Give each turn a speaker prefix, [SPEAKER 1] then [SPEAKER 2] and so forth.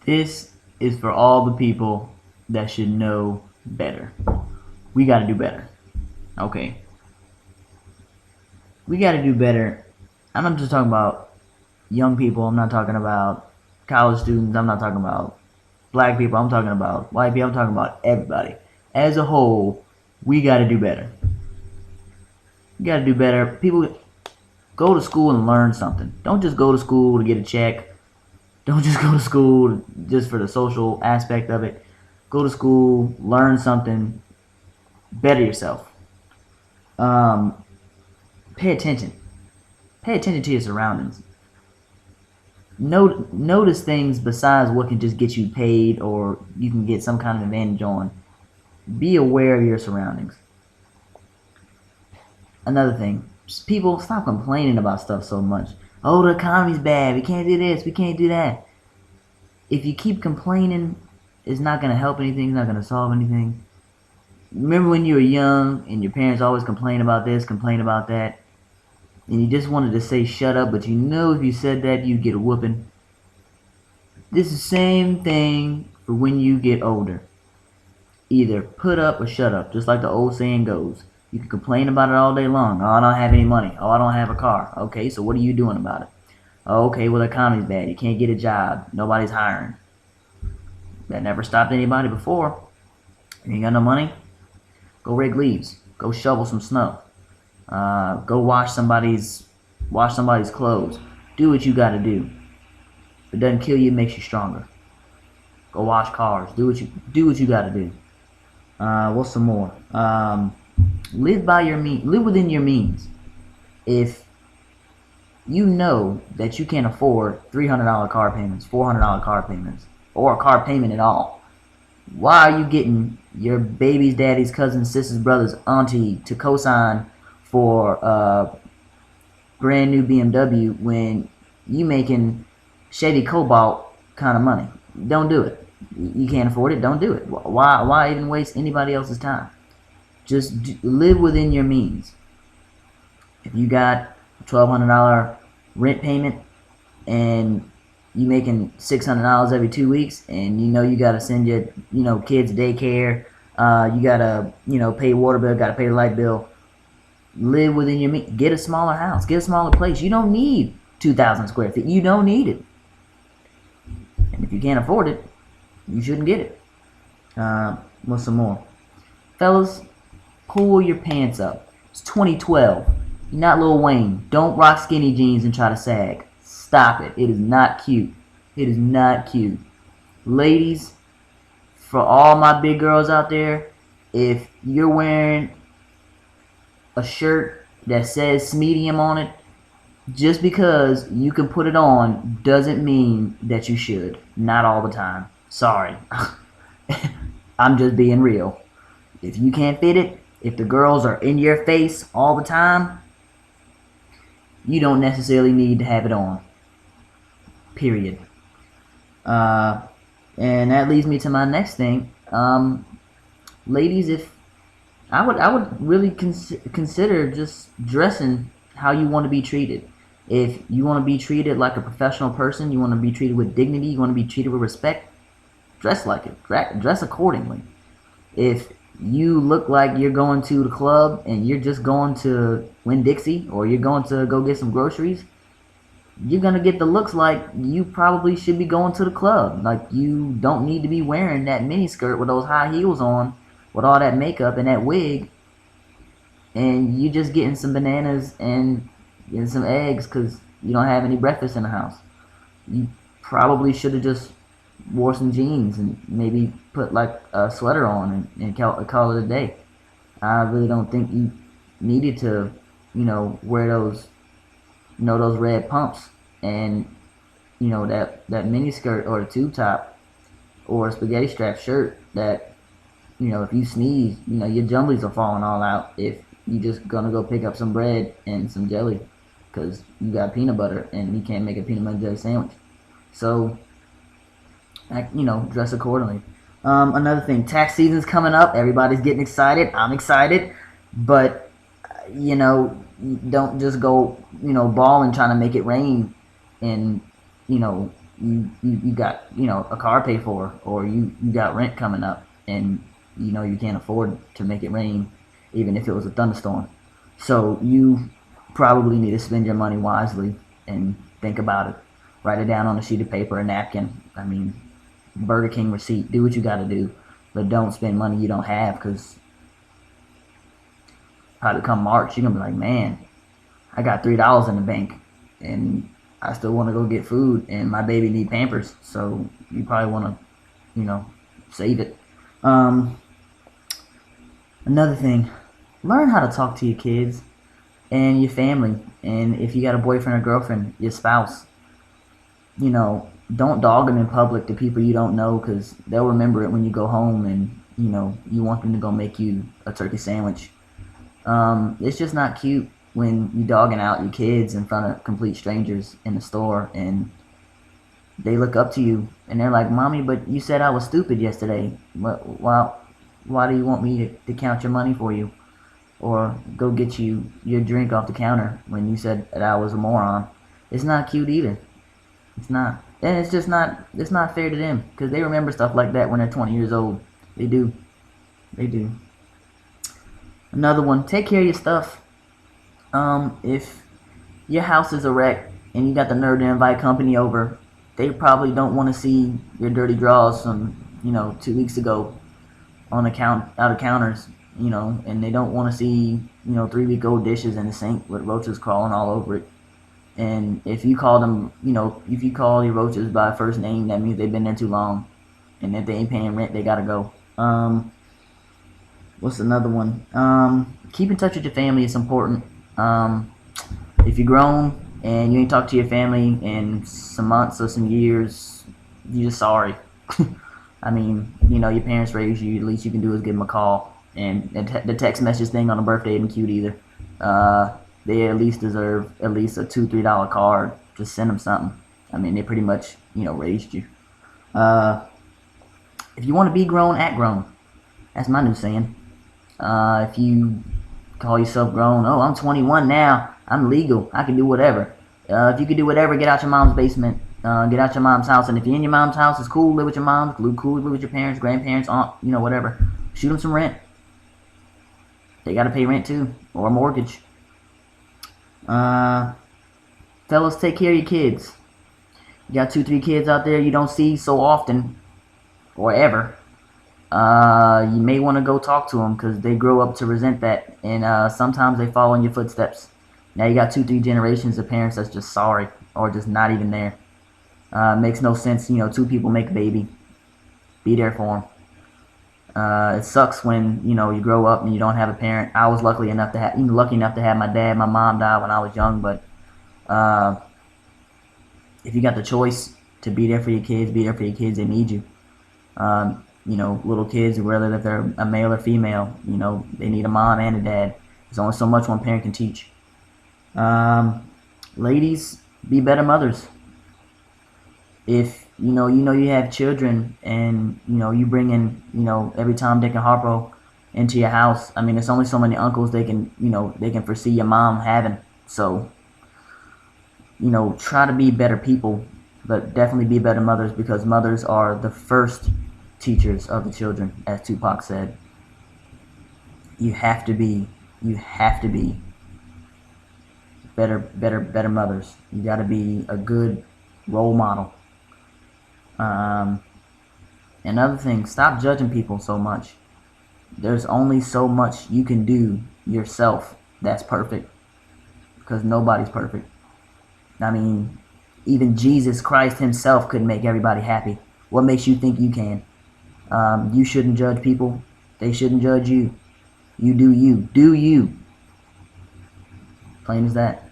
[SPEAKER 1] This is for all the people that should know better. We got to do better. Okay. We got to do better. I'm not just talking about young people. I'm not talking about college students. I'm not talking about black people. I'm talking about white people. I'm talking about everybody. As a whole, we got to do better. We got to do better. People go to school and learn something. Don't just go to school to get a check. Don't just go to school just for the social aspect of it. Go to school, learn something, better yourself. Um, pay attention. Pay attention to your surroundings. Notice things besides what can just get you paid or you can get some kind of advantage on. Be aware of your surroundings. Another thing, people stop complaining about stuff so much. Oh, the economy's bad. We can't do this. We can't do that. If you keep complaining, it's not going to help anything. It's not going to solve anything. Remember when you were young and your parents always complain about this, complain about that, and you just wanted to say shut up, but you know if you said that, you'd get a whooping. This is the same thing for when you get older. Either put up or shut up, just like the old saying goes. You can complain about it all day long. Oh, I don't have any money. Oh, I don't have a car. Okay, so what are you doing about it? Oh, okay, well, the economy's bad. You can't get a job. Nobody's hiring. That never stopped anybody before. You ain't got no money? Go rake leaves. Go shovel some snow. Go wash somebody's clothes. Do what you got to do. If it doesn't kill you, it makes you stronger. Go wash cars. Do what you got to do. What's some more? Live by your means. Live within your means. If you know that you can't afford $300 car payments, $400 car payments, or a car payment at all, why are you getting your baby's daddy's cousin's sister's brother's auntie to co-sign for a brand new BMW when you making Chevy Cobalt kind of money? Don't do it. You can't afford it. Don't do it. Why even waste anybody else's time? Just live within your means. If you got a $1,200 rent payment and you making $600 every 2 weeks, and you know you gotta send your kids daycare, you gotta pay water bill, gotta pay the light bill. Live within your means. Get a smaller house. Get a smaller place. You don't need 2,000 square feet. You don't need it. And if you can't afford it, you shouldn't get it. What's some more? Fellas, pull your pants up. It's 2012. You're not Lil Wayne. Don't rock skinny jeans and try to sag. Stop it. It is not cute. It is not cute. Ladies, for all my big girls out there, if you're wearing a shirt that says medium on it, just because you can put it on doesn't mean that you should. Not all the time. Sorry. I'm just being real. If you can't fit it, if the girls are in your face all the time, you don't necessarily need to have it on. Period. And that leads me to my next thing. Ladies, if I would really consider just dressing how you want to be treated. If you want to be treated like a professional person, you want to be treated with dignity, you want to be treated with respect, dress like it. Dress accordingly. If you look like you're going to the club and you're just going to Winn-Dixie, or you're going to go get some groceries, you're going to get the looks like you probably should be going to the club. Like, you don't need to be wearing that mini skirt with those high heels on, with all that makeup and that wig, and you just getting some bananas and some eggs because you don't have any breakfast in the house. You probably should have just wore some jeans and maybe put like a sweater on and call it a day. I really don't think you needed to, wear those, those red pumps and, that mini skirt or a tube top or a spaghetti strap shirt that, if you sneeze, your jumblies are falling all out if you just gonna go pick up some bread and some jelly because you got peanut butter and you can't make a peanut butter jelly sandwich. So, dress accordingly. Another thing, tax season's coming up. Everybody's getting excited. I'm excited. But, don't just go, balling trying to make it rain in, you got, a car paid for, or you got rent coming up, and you can't afford to make it rain, even if it was a thunderstorm. So you probably need to spend your money wisely and think about it. Write it down on a sheet of paper, a napkin. I mean, Burger King receipt. Do what you got to do, but don't spend money you don't have, because probably come March, you're gonna be like, man, I got $3 in the bank, and I still want to go get food, and my baby need Pampers. So you probably want to, save it. Um, Another thing, learn how to talk to your kids and your family, and if you got a boyfriend or girlfriend, your spouse. Don't dog them in public to people you don't know, because they'll remember it when you go home, and you want them to go make you a turkey sandwich. It's just not cute when you dogging out your kids in front of complete strangers in the store, and they look up to you and they're like, "Mommy, but you said I was stupid yesterday. Why do you want me to count your money for you, or go get you your drink off the counter when you said that I was a moron?" It's not cute either. It's not, and it's just not. It's not fair to them, because they remember stuff like that when they're 20 years old. They do. They do. Another one, take care of your stuff. If your house is a wreck and you got the nerve to invite company over, they probably don't want to see your dirty drawers from 2 weeks ago on out of counters, and they don't want to see 3-week old dishes in the sink with roaches crawling all over it. And if you call them, if you call your roaches by first name, that means they've been there too long, and if they ain't paying rent, they gotta go. What's another one? Keep in touch with your family. It's important. If you're grown and you ain't talked to your family in some months or some years, you're just sorry. I mean, your parents raised you. The least you can do is give them a call. And the text message thing on a birthday isn't cute either. They at least deserve at least a $2-3 card. Just send them something. I mean, they pretty much raised you. If you want to be grown, act grown. That's my new saying. If you call yourself grown, oh, I'm 21 now, I'm legal, I can do whatever. If you can do whatever, get out your mom's basement, get out your mom's house. And if you're in your mom's house, it's cool, live with your mom, cool, live with your parents, grandparents, aunt, whatever. Shoot them some rent. They gotta pay rent too, or a mortgage. Fellas, take care of your kids. You got 2-3 kids out there you don't see so often, or ever. You may want to go talk to them, because they grow up to resent that, and sometimes they follow in your footsteps. Now you got 2-3 generations of parents that's just sorry, or just not even there. Makes no sense. 2 people make a baby. Be there for them. It sucks when you grow up and you don't have a parent. I was lucky enough to have my dad. My mom died when I was young, but if you got the choice to be there for your kids, be there for your kids. They need you. Little kids, whether they're a male or female, they need a mom and a dad. There's only so much one parent can teach. Ladies, be better mothers. If you have children, and you bring in every Tom, Dick, and Harpo into your house. I mean, there's only so many uncles they can foresee your mom having. So try to be better people, but definitely be better mothers, because mothers are the first teachers of the children, as Tupac said. You have to be better mothers. You got to be a good role model. Another thing, stop judging people so much. There's only so much you can do yourself that's perfect, because nobody's perfect. I mean, even Jesus Christ himself couldn't make everybody happy. What makes you think you can? You shouldn't judge people. They shouldn't judge you. You do you. Do you. Plain as that.